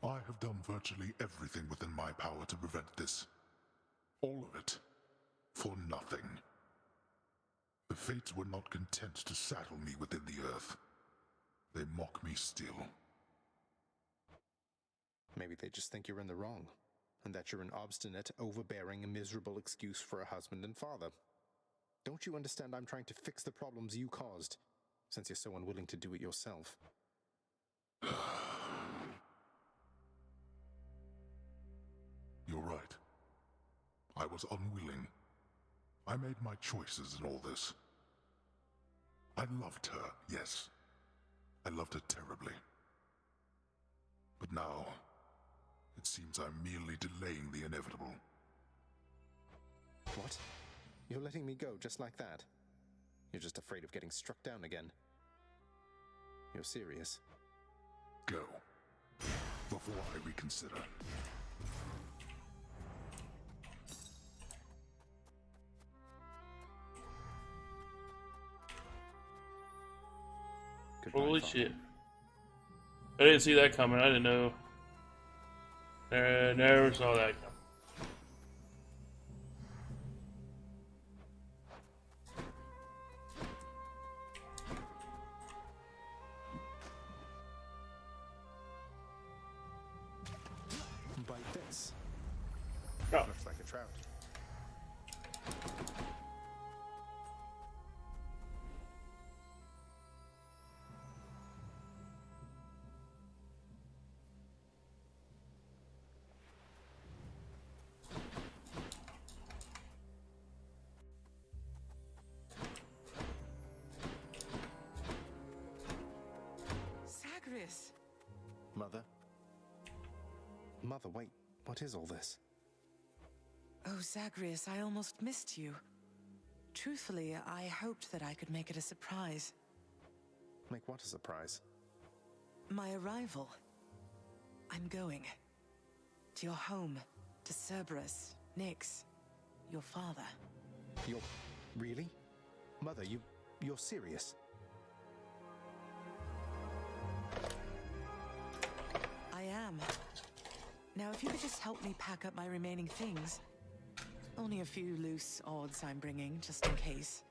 I have done virtually everything within my power to prevent this. All of it. For nothing. The fates were not content to saddle me within the earth. They mock me still. Maybe they just think you're in the wrong, and that you're an obstinate, overbearing, and miserable excuse for a husband and father. Don't you understand I'm trying to fix the problems you caused, since you're so unwilling to do it yourself? You're right. I was unwilling. I made my choices in all this. I loved her, yes. I loved her terribly. But now, it seems I'm merely delaying the inevitable. What? You're letting me go just like that? You're just afraid of getting struck down again. You're serious? Go. Before I reconsider. Goodbye, Holy Father. shit. I didn't see that coming. I didn't know. Never saw that coming. Bite this. Oh. Looks like a trout. Zagreus! Mother? Mother, wait. What is all this? Oh, Zagreus, I almost missed you. Truthfully, I hoped that I could make it a surprise. Make what a surprise? My arrival. I'm going. To your home. To Cerberus, Nyx, your father. You're... really? Mother, you're serious? I am. Now, if you could just help me pack up my remaining things. Only a few loose odds I'm bringing, just in case.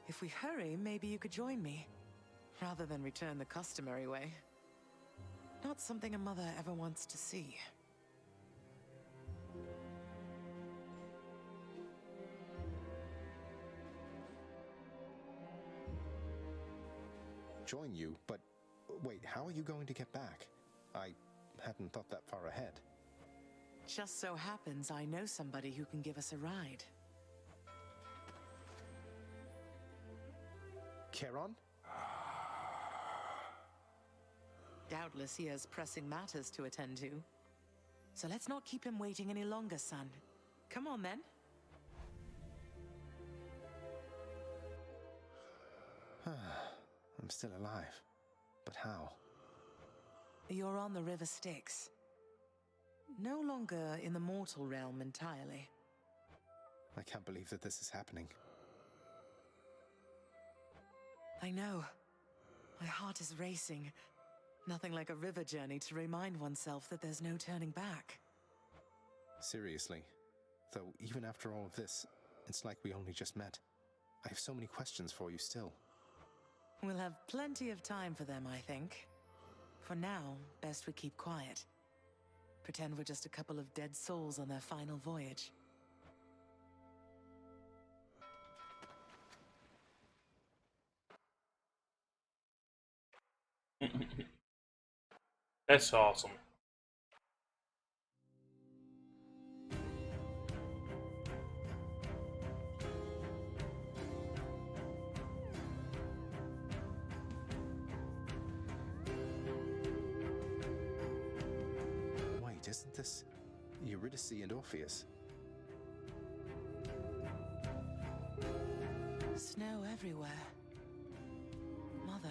If we hurry, maybe you could join me, rather than return the customary way. Not something a mother ever wants to see. Join you? But wait, how are you going to get back? I hadn't thought that far ahead. Just so happens I know somebody who can give us a ride. Charon? Doubtless he has pressing matters to attend to. So let's not keep him waiting any longer, son. Come on, then. I'm still alive. But how? You're on the River Styx. No longer in the mortal realm entirely. I can't believe that this is happening. I know. My heart is racing. Nothing like a river journey to remind oneself that there's no turning back. Seriously. Though even after all of this, it's like we only just met. I have so many questions for you still. We'll have plenty of time for them, I think. For now, best we keep quiet. Pretend we're just a couple of dead souls on their final voyage. That's awesome. Wait, isn't this Eurydice and Orpheus? Snow everywhere. Mother.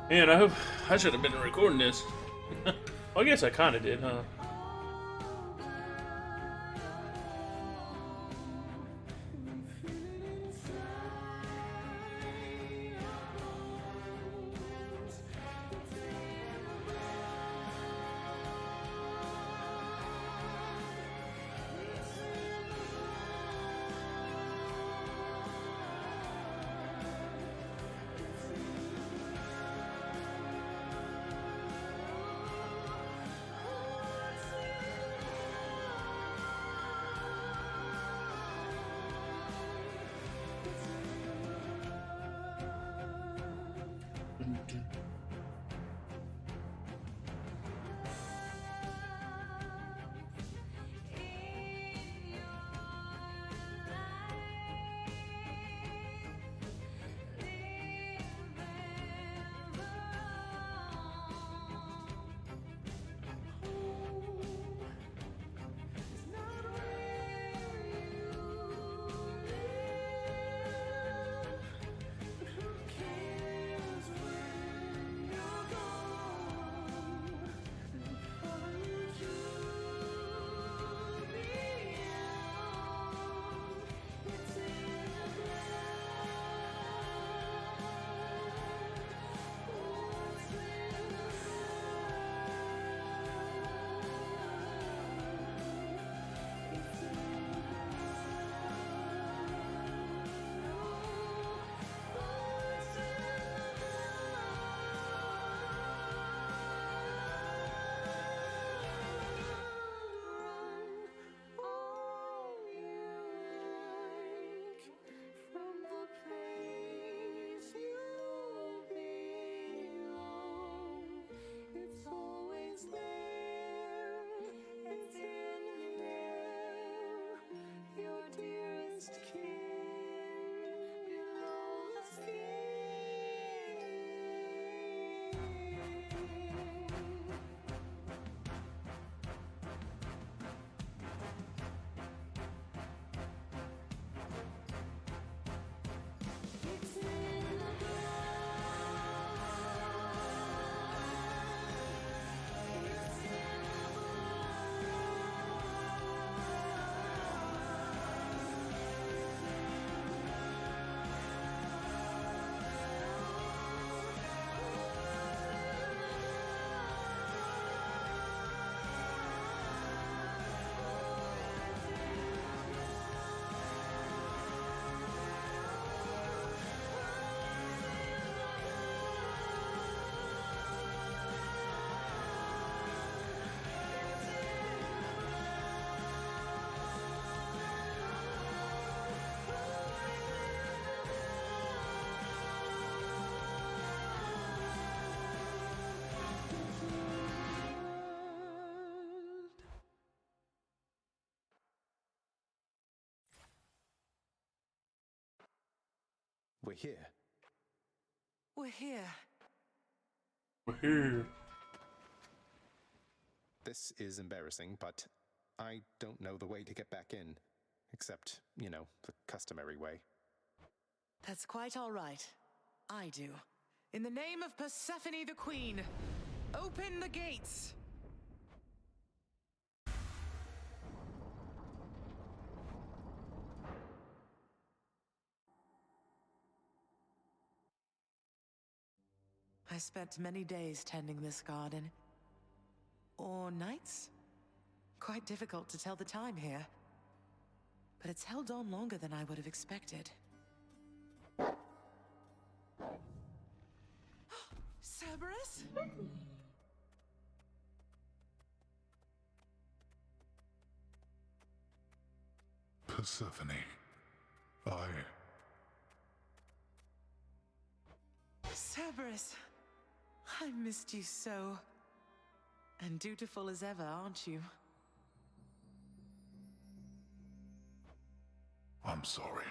Man, I hope I should have been recording this. Well, I guess I kind of did, huh? We're here. We're here. We're here. This is embarrassing, but I don't know the way to get back in. Except, you know, the customary way. That's quite all right. I do. In the name of Persephone the Queen, open the gates! I spent many days tending this garden. Or nights? Quite difficult to tell the time here. But it's held on longer than I would have expected. Cerberus? Persephone, Cerberus, I missed you so. And dutiful as ever, aren't you? I'm sorry.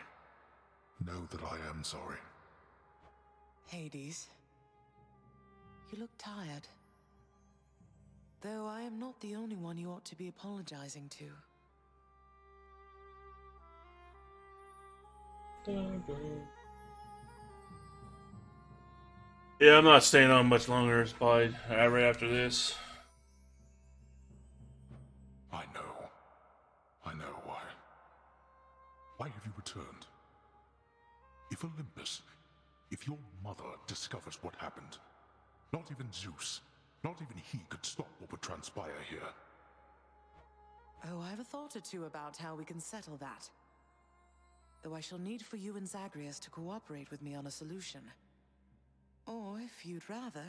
Know that I am sorry. Hades, you look tired. Though I am not the only one you ought to be apologizing to. Yeah, I'm not staying on much longer. It's probably right after this. I know. I know why. Why have you returned? If Olympus, if your mother discovers what happened, not even Zeus, not even he could stop what would transpire here. Oh, I have a thought or two about how we can settle that. Though I shall need for you and Zagreus to cooperate with me on a solution. Or, if you'd rather,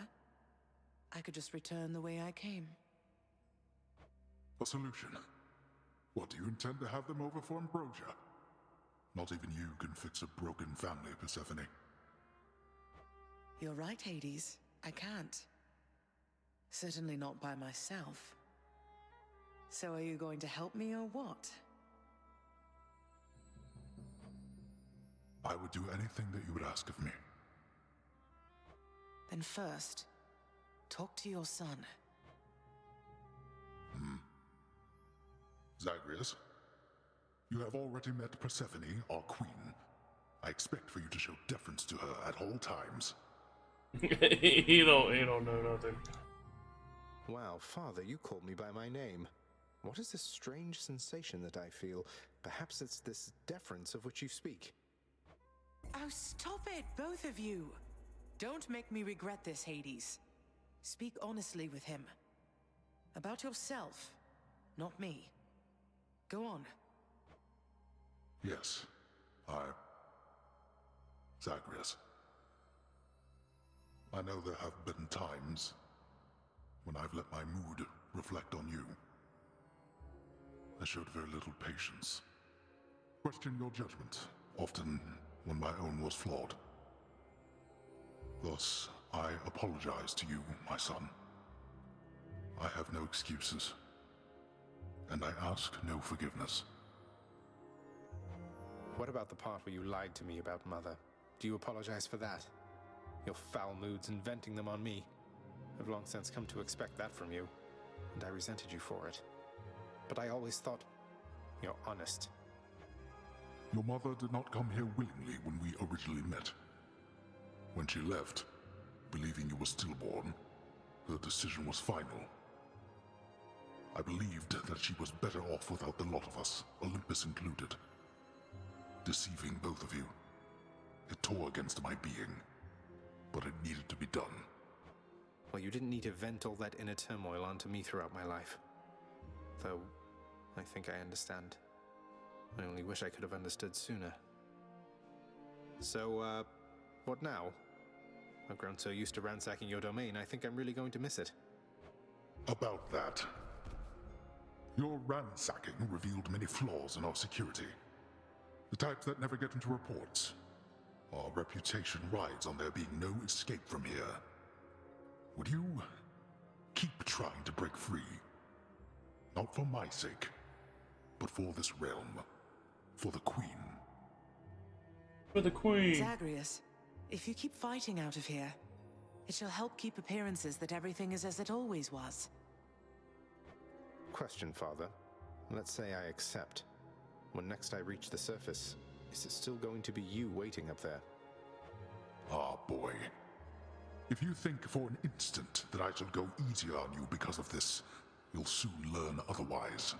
I could just return the way I came. A solution? What, do you intend to have them over for ambrosia? Not even you can fix a broken family, Persephone. You're right, Hades. I can't. Certainly not by myself. So are you going to help me or what? I would do anything that you would ask of me. Then first, talk to your son. Zagreus, you have already met Persephone, our queen. I expect for you to show deference to her at all times. he don't know nothing. Wow, Father, you called me by my name. What is this strange sensation that I feel? Perhaps it's this deference of which you speak. Oh, stop it, both of you! Don't make me regret this, Hades. Speak honestly with him. About yourself, not me. Go on. Yes, Zagreus. I know there have been times when I've let my mood reflect on you. I showed very little patience. Questioned your judgment, often when my own was flawed. Thus, I apologize to you, my son. I have no excuses, and I ask no forgiveness. What about the part where you lied to me about Mother? Do you apologize for that? Your foul moods and venting them on me. I've long since come to expect that from you, and I resented you for it. But I always thought you're honest. Your mother did not come here willingly when we originally met. When she left, believing you were stillborn, her decision was final. I believed that she was better off without the lot of us, Olympus included. Deceiving both of you. It tore against my being, but it needed to be done. Well, you didn't need to vent all that inner turmoil onto me throughout my life. Though, I think I understand. I only wish I could have understood sooner. So, what now? I've grown so used to ransacking your domain, I think I'm really going to miss it. About that. Your ransacking revealed many flaws in our security. The types that never get into reports. Our reputation rides on there being no escape from here. Would you keep trying to break free? Not for my sake, but for this realm. For the Queen. For the Queen. Zagreus, if you keep fighting out of here, it shall help keep appearances that everything is as it always was. Question, Father. Let's say I accept. When next I reach the surface, is it still going to be you waiting up there? Ah, boy. If you think for an instant that I shall go easier on you because of this, you'll soon learn otherwise.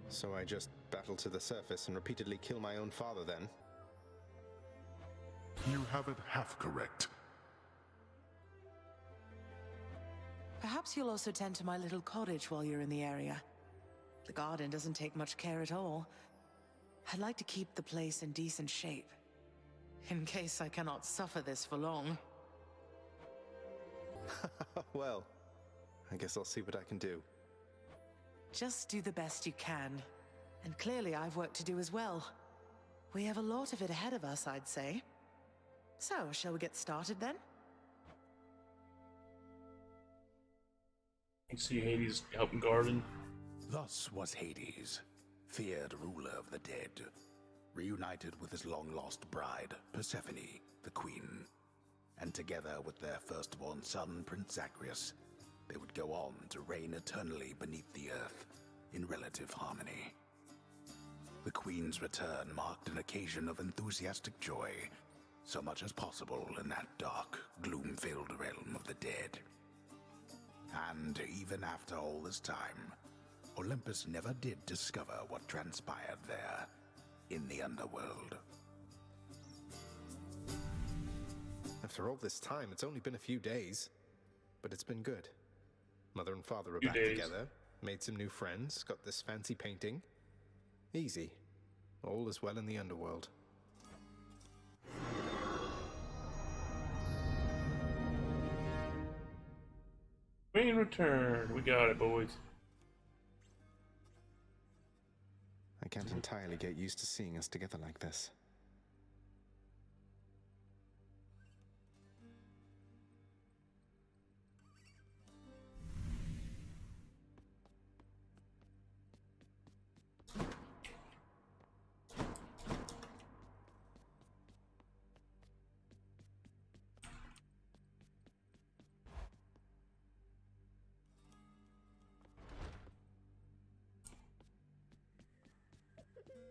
So I just battle to the surface and repeatedly kill my own father then? You have it half correct. Perhaps you'll also tend to my little cottage while you're in the area. The garden doesn't take much care at all. I'd like to keep the place in decent shape, in case I cannot suffer this for long. Well, I guess I'll see what I can do. Just do the best you can. And clearly I've work to do as well. We have a lot of it ahead of us, I'd say. So, shall we get started then? You see Hades helping garden. Thus was Hades, feared ruler of the dead, reunited with his long-lost bride, Persephone, the queen. And together with their firstborn son, Prince Zagreus, they would go on to reign eternally beneath the earth, in relative harmony. The queen's return marked an occasion of enthusiastic joy, so much as possible in that dark, gloom-filled realm of the dead. And even after all this time, Olympus never did discover what transpired there in the underworld. After all this time, it's only been a few days. But it's been good. Mother and father are Few back days. together, made some new friends, got this fancy painting. Easy. All is well in the underworld. Queen returned. We got it, boys. I can't entirely get used to seeing us together like this.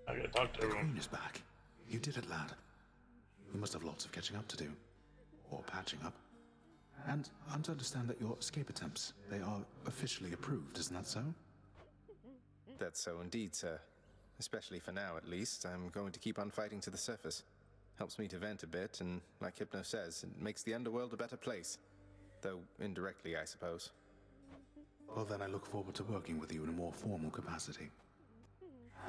I gotta talk to The everyone. Queen is back. You did it, lad. You must have lots of catching up to do. Or patching up. And I'm to understand that your escape attempts, they are officially approved, isn't that so? That's so indeed, sir. Especially for now, at least. I'm going to keep on fighting to the surface. Helps me to vent a bit, and like Hypno says, it makes the underworld a better place. Though indirectly, I suppose. Well, then I look forward to working with you in a more formal capacity.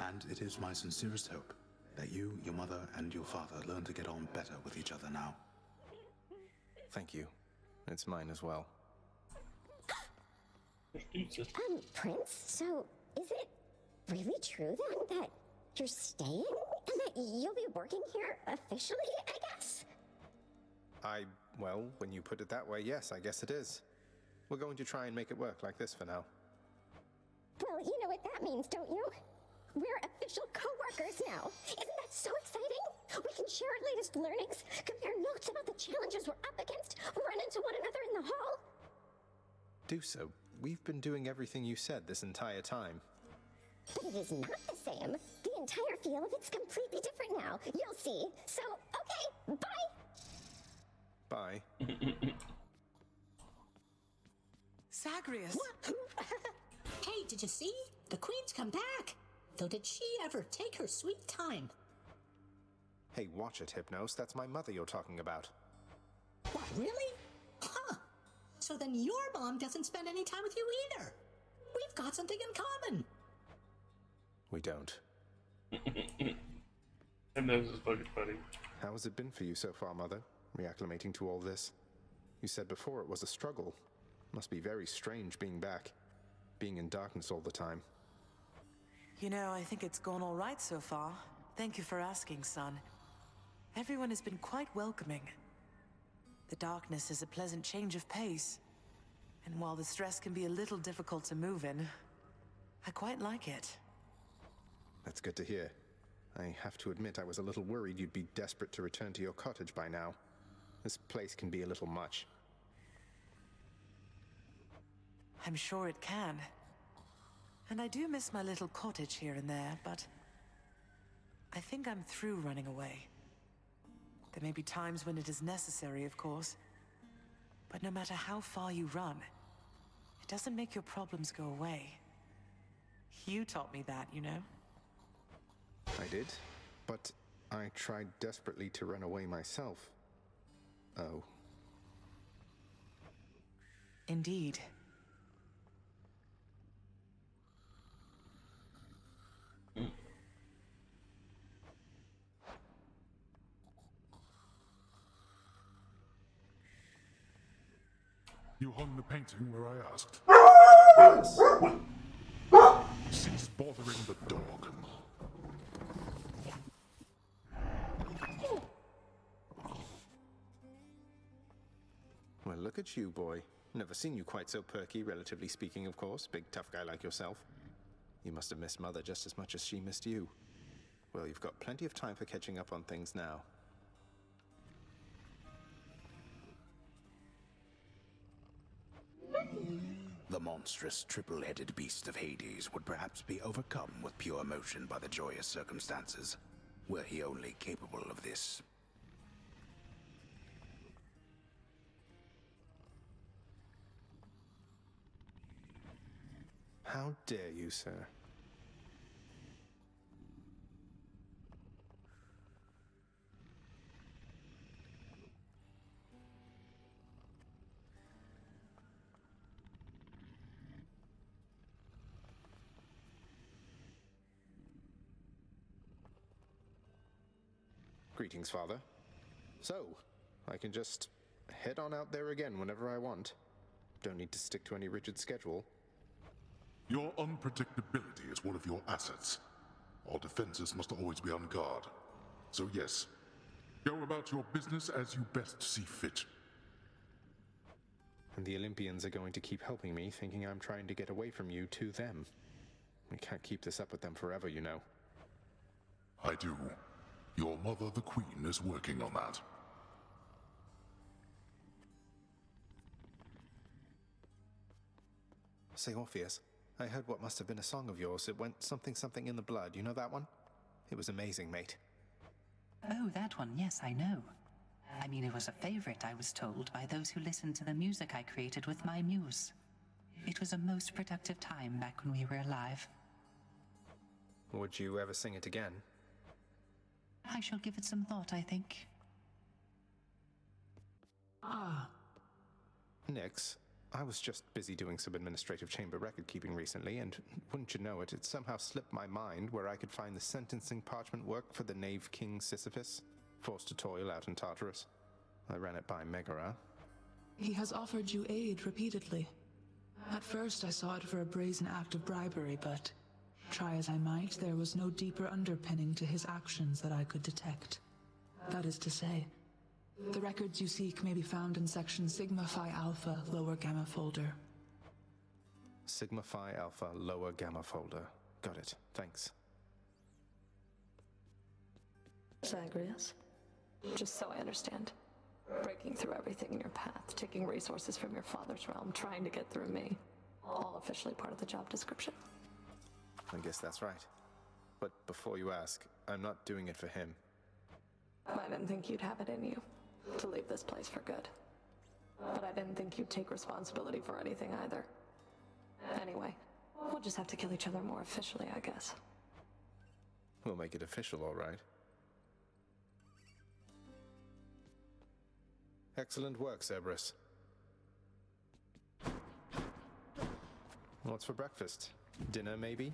And it is my sincerest hope that you, your mother, and your father learn to get on better with each other now. Thank you. It's mine as well. Prince, so is it really true then that you're staying and that you'll be working here officially, I guess? Well, when you put it that way, yes, I guess it is. We're going to try and make it work like this for now. Well, you know what that means, don't you? We're official co-workers now. Isn't that so exciting? We can share our latest learnings, compare notes about the challenges we're up against, run into one another in the hall. Do so. We've been doing everything you said this entire time. But it is not the same. The entire feel of it's completely different now. You'll see. So, okay, bye. Bye. Zagreus! Hey, did you see? The Queen's come back. Though did she ever take her sweet time? Hey, watch it, Hypnos. That's my mother you're talking about. What, really? Huh. So then your mom doesn't spend any time with you either. We've got something in common. We don't. And this is fucking funny. How has it been for you so far, Mother? Reacclimating to all this? You said before it was a struggle. Must be very strange being back. Being in darkness all the time. You know, I think it's gone all right so far. Thank you for asking, son. Everyone has been quite welcoming. The darkness is a pleasant change of pace. And while the stress can be a little difficult to move in, I quite like it. That's good to hear. I have to admit I was a little worried you'd be desperate to return to your cottage by now. This place can be a little much. I'm sure it can. And I do miss my little cottage here and there, but I think I'm through running away. There may be times when it is necessary, of course. But no matter how far you run, it doesn't make your problems go away. You taught me that, you know? I did, but I tried desperately to run away myself. Oh. Indeed. You hung the painting where I asked. Cease bothering the dog. Well, look at you, boy. Never seen you quite so perky, relatively speaking, of course. Big, tough guy like yourself. You must have missed Mother just as much as she missed you. Well, you've got plenty of time for catching up on things now. The monstrous triple-headed beast of Hades would perhaps be overcome with pure emotion by the joyous circumstances, were he only capable of this. How dare you, sir? Greetings, Father. So, I can just head on out there again whenever I want. Don't need to stick to any rigid schedule. Your unpredictability is one of your assets. Our defenses must always be on guard. So yes, go about your business as you best see fit. And the Olympians are going to keep helping me, thinking I'm trying to get away from you to them. We can't keep this up with them forever, you know. I do. Your mother, the Queen, is working on that. Say, Orpheus, I heard what must have been a song of yours. It went something something in the blood. You know that one? It was amazing, mate. Oh, that one, yes, I know. I mean, it was a favorite, I was told, by those who listened to the music I created with my muse. It was a most productive time back when we were alive. Would you ever sing it again? I shall give it some thought, I think. Nix, I was just busy doing some administrative chamber record keeping recently, and wouldn't you know it, it somehow slipped my mind where I could find the sentencing parchment work for the knave king Sisyphus, forced to toil out in Tartarus. I ran it by Megara. He has offered you aid repeatedly. At first I saw it for a brazen act of bribery, but try as I might, there was no deeper underpinning to his actions that I could detect. That is to say, the records you seek may be found in section Sigma Phi Alpha, lower gamma folder. Sigma Phi Alpha, lower gamma folder. Got it. Thanks. Zagreus, just so I understand. Breaking through everything in your path, taking resources from your father's realm, trying to get through me. All officially part of the job description. I guess that's right. But before you ask, I'm not doing it for him. I didn't think you'd have it in you to leave this place for good. But I didn't think you'd take responsibility for anything either. Anyway, we'll just have to kill each other more officially, I guess. We'll make it official, all right. Excellent work, Cerberus. What's for breakfast? Dinner, maybe?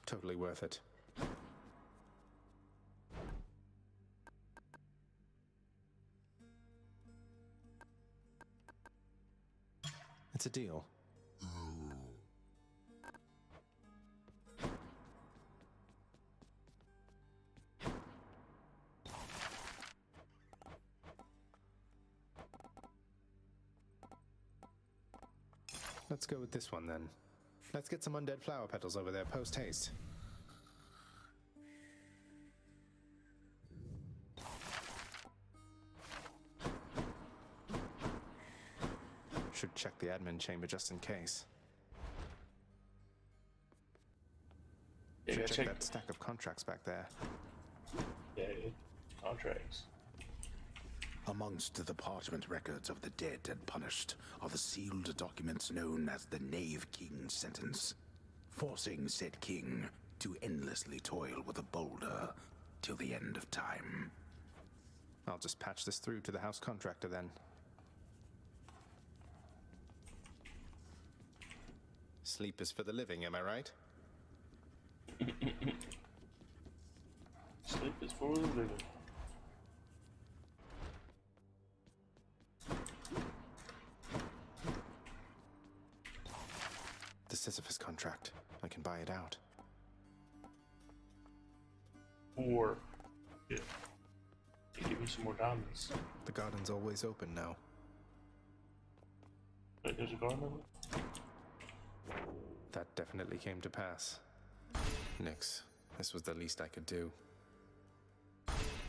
Totally worth it. It's a deal. Let's go with this one then. Let's get some undead flower petals over there post-haste. Should check the admin chamber just in case. Yeah, Should gotta check check that stack of contracts back there. Yeah, contracts. Amongst the parchment records of the dead and punished are the sealed documents known as the Knave King's sentence, forcing said king to endlessly toil with a boulder till the end of time. I'll just patch this through to the house contractor then. Sleep is for the living, am I right? Sleep is for the living. The Sisyphus contract. I can buy it out. Or, yeah, give me some more diamonds. The garden's always open now. Wait, there's a garden over? That definitely came to pass. Nix, this was the least I could do.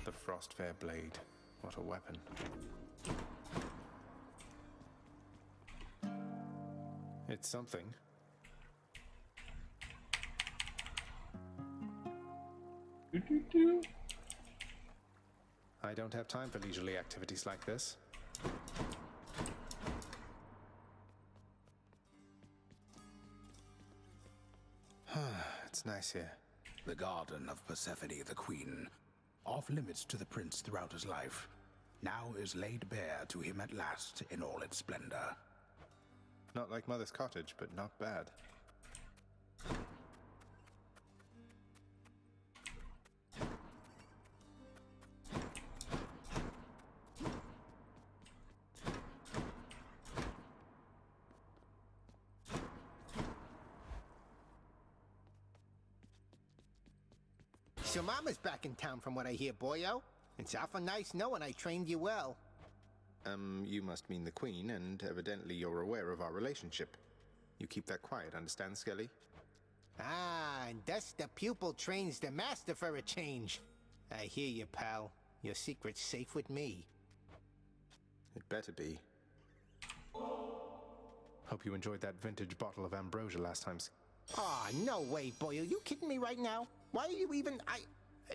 The Frostfair blade. What a weapon. It's something. I don't have time for leisurely activities like this. nice here. The garden of Persephone the Queen, off limits to the prince throughout his life, now is laid bare to him at last in all its splendor. Not like Mother's cottage, but not bad. So Mama's back in town from what I hear, boyo. It's awful nice knowing I trained you well. You must mean the Queen, and evidently you're aware of our relationship. You keep that quiet, understand, Skelly? Ah, and thus the pupil trains the master for a change. I hear you, pal. Your secret's safe with me. It better be. Hope you enjoyed that vintage bottle of ambrosia last time. Aw, no way, boy. Are you kidding me right now? Why are you even...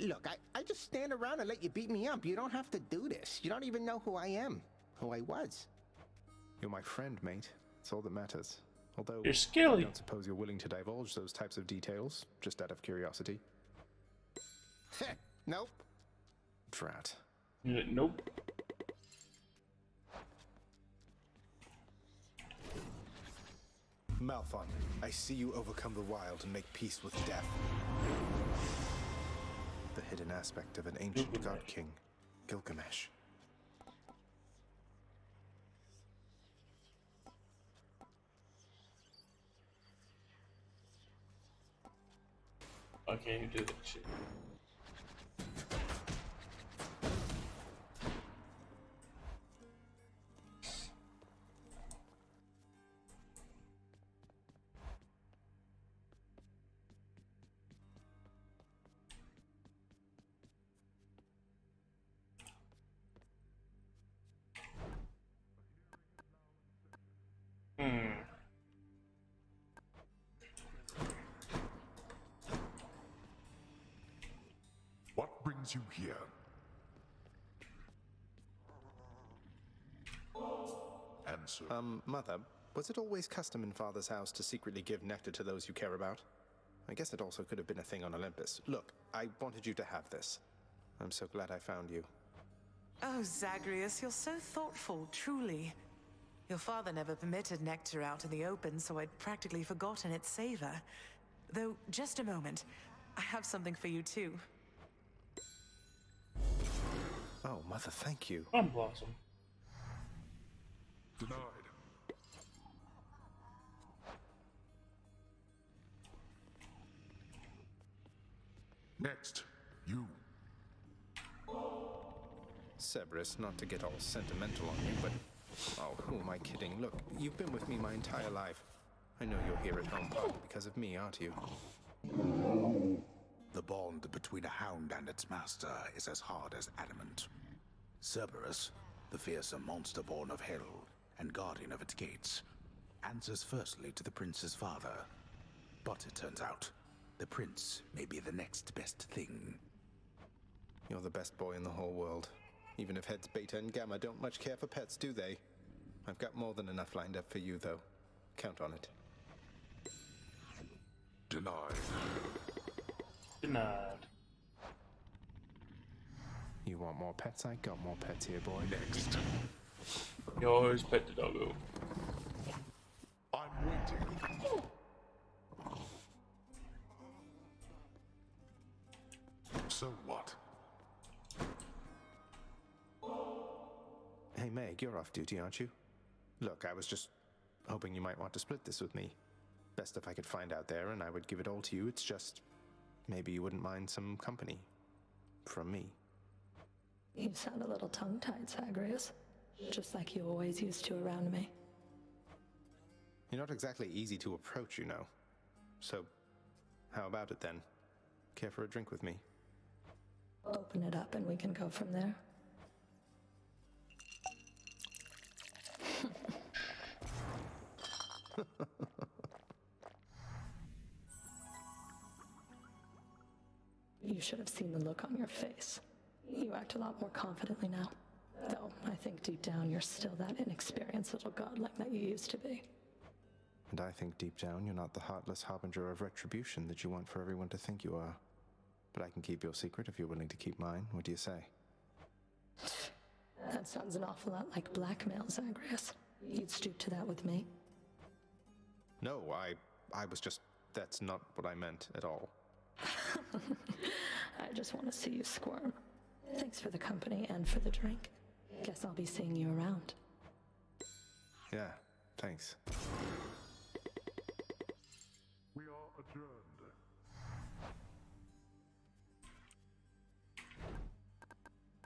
Look, I just stand around and let you beat me up. You don't have to do this. You don't even know who I am. Who I was. You're my friend, mate. That's all that matters. Although, You're Skelly. I don't suppose you're willing to divulge those types of details, just out of curiosity. Nope. Drat. Nope. Malphon, I see you overcome the wild and make peace with death. The hidden aspect of an ancient god king, Gilgamesh. Why can't you do that shit? What brings you here? Answer. Mother, was it always custom in Father's house to secretly give nectar to those you care about? I guess it also could have been a thing on Olympus. Look, I wanted you to have this. I'm so glad I found you. Oh, Zagreus, you're so thoughtful, truly. Your father never permitted nectar out in the open, so I'd practically forgotten its savor. Though, just a moment. I have something for you, too. Oh, Mother, thank you. Blossom. Denied. Next, you. Cerberus, not to get all sentimental on you, but... Oh, who am I kidding? Look, you've been with me my entire life. I know you're here at home partly because of me, aren't you? The bond between a hound and its master is as hard as adamant. Cerberus, the fearsome monster born of hell and guardian of its gates, answers firstly to the prince's father. But it turns out, the prince may be the next best thing. You're the best boy in the whole world. Even if heads Beta and Gamma don't much care for pets, do they? I've got more than enough lined up for you, though. Count on it. Denied. Denied. You want more pets? I got more pets here, boy. Next. You always pet the doggo. I'm waiting. So what? Hey, Meg, you're off duty, aren't you? Look, I was just hoping you might want to split this with me. Best if I could find out there, and I would give it all to you. It's just... maybe you wouldn't mind some company. From me. You sound a little tongue-tied, Zagreus. Just like you always used to around me. You're not exactly easy to approach, you know. So, how about it then? Care for a drink with me? Open it up and we can go from there. You should have seen the look on your face. You act a lot more confidently now. Though, I think deep down you're still that inexperienced little godling that you used to be. And I think deep down you're not the heartless harbinger of retribution that you want for everyone to think you are. But I can keep your secret if you're willing to keep mine. What do you say? That sounds an awful lot like blackmail, Zagreus. You'd stoop to that with me? No, I was just... That's not what I meant at all. I just want to see you squirm. Thanks for the company and for the drink. Guess I'll be seeing you around. Yeah, thanks. We are adjourned.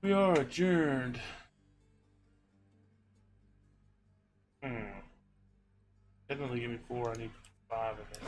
We are adjourned. Definitely give me 4. I need 5 of it.